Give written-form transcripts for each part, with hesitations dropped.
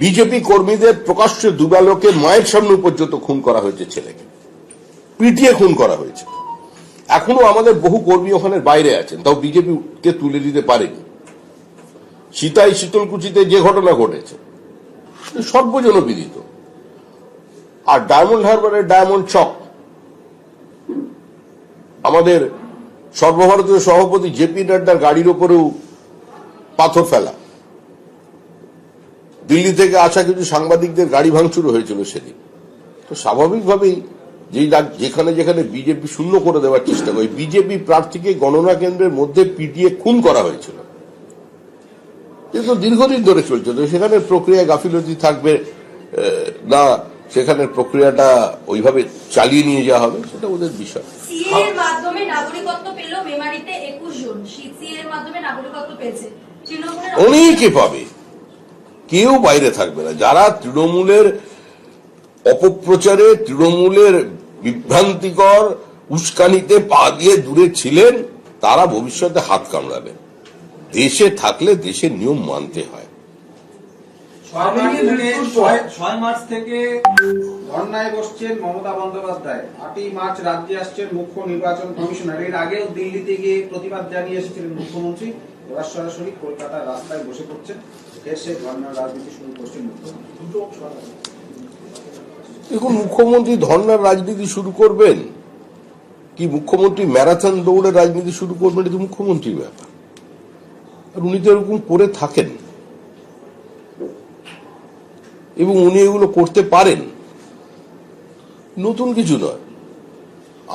BJP কর্মীদের প্রকাশ্যে দুবালোকে মায়ের সামনে পর্যন্ত খুন করা হয়েছে, ছেলেকে পিটিয়ে খুন করা হয়েছে। এখনো আমাদের বহু কর্মী ওখানে বাইরে আছেন, তাও বিজেপি কে তুলে দিতে পারেনি। সীতাই শীতলকুচিতে যে ঘটনা ঘটেছে সর্বজনবিদিত। আর ডায়মন্ড হারবারের ডায়মন্ড চক, আমাদের সর্বভারতীয় সভাপতি জেপি নাড্ডার গাড়ির উপরেও পাথর ফেলা, দিল্লি থেকে আসা কিছু সাংবাদিকদের গাড়ি ভাঙচুর হয়েছিল সেদিন। তো স্বাভাবিকভাবেই যেখানে যেখানে বিজেপি শূন্য করে দেওয়ার চেষ্টা করে, বিজেপি প্রার্থীকে গণনা কেন্দ্রের মধ্যে পিটিয়ে খুন করা হয়েছিল, কিন্তু দীর্ঘদিন ধরে চলছে। তো সেখানে প্রক্রিয়া গাফিলতি থাকবে না, সেখানে প্রক্রিয়াটা ওইভাবে চালিয়ে নিয়ে যাওয়া হবে, সেটা ওদের বিষয়। সিএর মাধ্যমে নাগরিকত্ব পেল মেমারিতে 21 জন, সিএর মাধ্যমে নাগরিকত্ব পেয়েছে। অনেকে পাবে, কেউ বাইরে থাকবে না। যারা তৃণমূলের অপপ্রচারে, তৃণমূলের বিভ্রান্তিকর উস্কানিতে পা দিয়ে দূরে ছিলেন, তারা ভবিষ্যতে হাত কামড়াবেন। দেশে থাকলে দেশের নিয়ম মানতে হয়। 6 মার্চ থেকে ধর্নায় বসছেন মমতা বন্দ্যোপাধ্যায়, 8ই মার্চ রাজ্যে আসছেন মুখ্য নির্বাচন কমিশনার। এর আগেও দিল্লিতে গিয়ে প্রতিবাদ জানিয়ে এসেছিলেন মুখ্যমন্ত্রী, এবার সরাসরি কলকাতার রাস্তায় বসে পড়ছেন, ফের সে ধর্নার রাজনীতি শুরু করছেন মুখ্যমন্ত্রী। দেখুন, মুখ্যমন্ত্রী ধর্নার রাজনীতি শুরু করবেন কি মুখ্যমন্ত্রী ম্যারাথন দৌড়ের রাজনীতি শুরু করবেন, এটা মুখ্যমন্ত্রীর ব্যাপার। আর উনি তো এরকম করে থাকেন এবং উনি এগুলো করতে পারেন, নতুন কিছু নয়।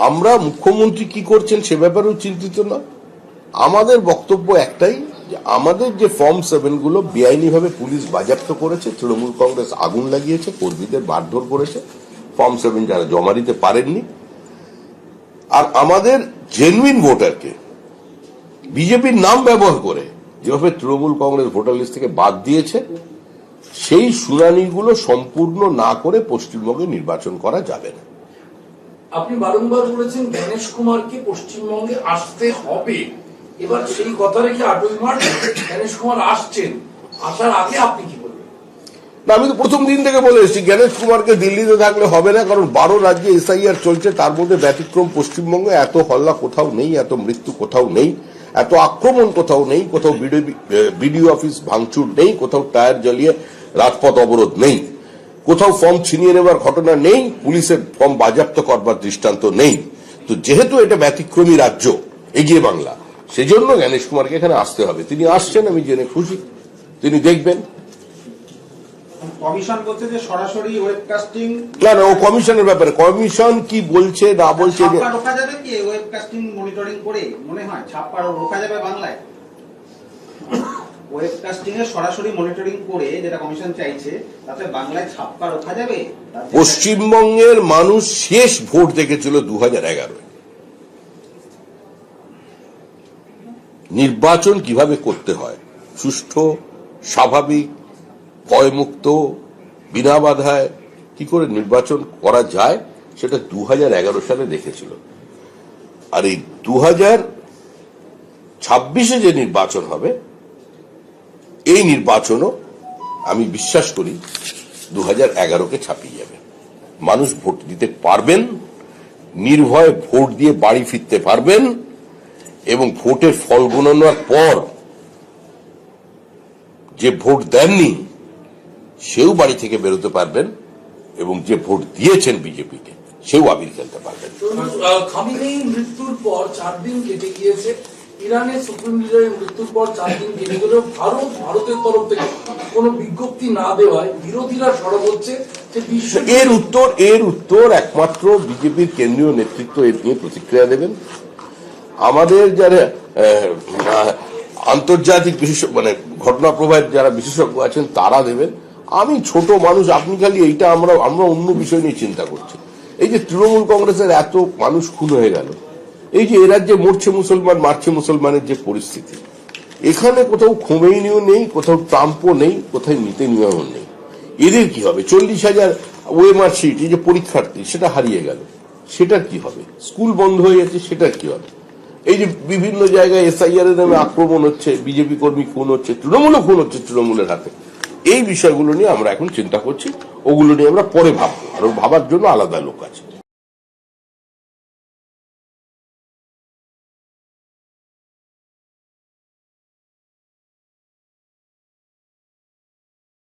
আমরা মুখ্যমন্ত্রী কি করছেন সে ব্যাপারেও চিন্তিত না। আমাদের বক্তব্য একটাই, যে আমাদের যে ফর্ম 7 গুলো বেআইনিভাবে পুলিশ বাজেয়াপ্ত করেছে, তৃণমূল কংগ্রেস আগুন লাগিয়েছে, কর্মীদের মারধর করেছে, ফর্ম 7 যারা জমা দিতে পারেননি, আর আমাদের জেনুইন ভোটারকে বিজেপির নাম ব্যবহার করে যেভাবে তৃণমূল কংগ্রেস ভোটার লিস্ট থেকে বাদ দিয়েছে, সেই শুনানিগুলো সম্পূর্ণ না করে পশ্চিমবঙ্গে নির্বাচন করা যাবে না। আপনি বারংবার বলেছেন জ্ঞানেশ কুমারকে পশ্চিমবঙ্গে আসতে হবে, এবার সেই কথা রেখে 8ই মার্চ জ্ঞানেশ কুমার আসছেন, আসার আগে আপনি কি বলবেন? না, আমি তো প্রথম দিন থেকে বলে এসেছি জ্ঞানেশ কুমারকে দিল্লিতে থাকলে হবে না, কারণ 12 রাজ্যে এসআইআর চলছে, তার মধ্যে ব্যতিক্রম পশ্চিমবঙ্গে। এত হল্লা কোথাও নেই, এত মৃত্যু কোথাও নেই, এত আক্রমণ কোথাও নেই, কোথাও বিডিও অফিস ভাঙচুর নেই, কোথাও টায়ার জ্বালিয়ে রাজপথ অবরোধ নেই, কোথাও ফর্ম ছিনিয়ে নেবার ঘটনা নেই, পুলিশের ফর্ম বাজেয়াপ্ত করবার দৃষ্টান্ত নেই। তো যেহেতু এটা ব্যতিক্রমী রাজ্য, এগিয়ে বাংলা, সেজন্য জ্ঞানেশ কুমারকে এখানে আসতে হবে। তিনি আসছেন, আমি জেনে খুশি। তিনি দেখবেন। কমিশন বলছে যে সরাসরি ওয়েবকাস্টিং, না না, ও কমিশনের ব্যাপারে, কমিশন কি বলছে না বলছে, ছাপ্পা রোকা যাবে কি ওয়েবকাস্টিং মনিটরিং করে? মনে হয় ছাপ্পা রোকা যাবে বাংলায়? ওয়েবকাস্টিং এ সরাসরি মনিটরিং করে যেটা কমিশন চাইছে, তাতে বাংলায় ছাপ্পা রোকা যাবে? পশ্চিমবঙ্গের মানুষ শেষ ভোট দেখেছিল 2011। নির্বাচন কিভাবে করতে হয়, সুষ্ঠু, স্বাভাবিক, ভয়মুক্ত, বিনা বাধায় কি করে নির্বাচন করা যায়, সেটা 2011 সালে দেখেছিল। আর এই 2026-এ যে নির্বাচন হবে, এই নির্বাচনও আমি বিশ্বাস করি 2011-কে ছাপিয়ে যাবে। মানুষ ভোট দিতে পারবেন, নির্ভয়ে ভোট দিয়ে বাড়ি ফিরতে পারবেন, এবং ভোটের ফল গণনার পর যে ভোট দেননি সেও বাড়ি থেকে বেরোতে পারবেন, এবং যে ভোট দিয়েছেন বিজেপিকে সেও আবির খেলতে পারবেন। খামেনেই মৃত্যুর পর 4 দিন কেটে গিয়েছে, ইরানের সুপ্রিম লিডারের মৃত্যুর পর 4 দিন কেটে গেলেও ভারতের তরফ থেকে কোনো বিজ্ঞপ্তি না দেওয়ায় বিরোধীরা সরব হচ্ছে যে বিশ্ব। এর উত্তর একমাত্র বিজেপির কেন্দ্রীয় নেতৃত্ব এর নিয়ে প্রতিক্রিয়া দেবেন। আমাদের যারা আন্তর্জাতিক মানে ঘটনা প্রবাহের যারা বিশেষজ্ঞ আছেন তারা দেবেন। আমি ছোট মানুষ, আপনি খালি এইটা, আমরা অন্য বিষয় নিয়ে চিন্তা করছি। এই যে তৃণমূল কংগ্রেসের এত মানুষ খুন হয়ে গেল, এই যে এ রাজ্যে মরছে মুসলমান, মারছে মুসলমানের যে পরিস্থিতি, এখানে কোথাও খোমেনিও নেই, কোথাও ট্রাম্পও নেই, কোথাও নেতানিয়াহু নেই। এদের কি হবে? 40,000 ওএমআর সিট, এই যে পরীক্ষার্থী, সেটা হারিয়ে গেল, সেটার কি হবে? স্কুল বন্ধ হয়ে যাচ্ছে, সেটার কি হবে? এই যে বিভিন্ন জায়গায় এসআইআর এর নামে আক্রমণ হচ্ছে, বিজেপি কর্মী খুন হচ্ছে, তৃণমূলও খুন হচ্ছে তৃণমূলের হাতে, এই বিষয়গুলো নিয়ে আমরা এখন চিন্তা করছি, ওগুলো নিয়ে আমরা পরে ভাববো, আর ভাবার জন্য আলাদা লোক আছে।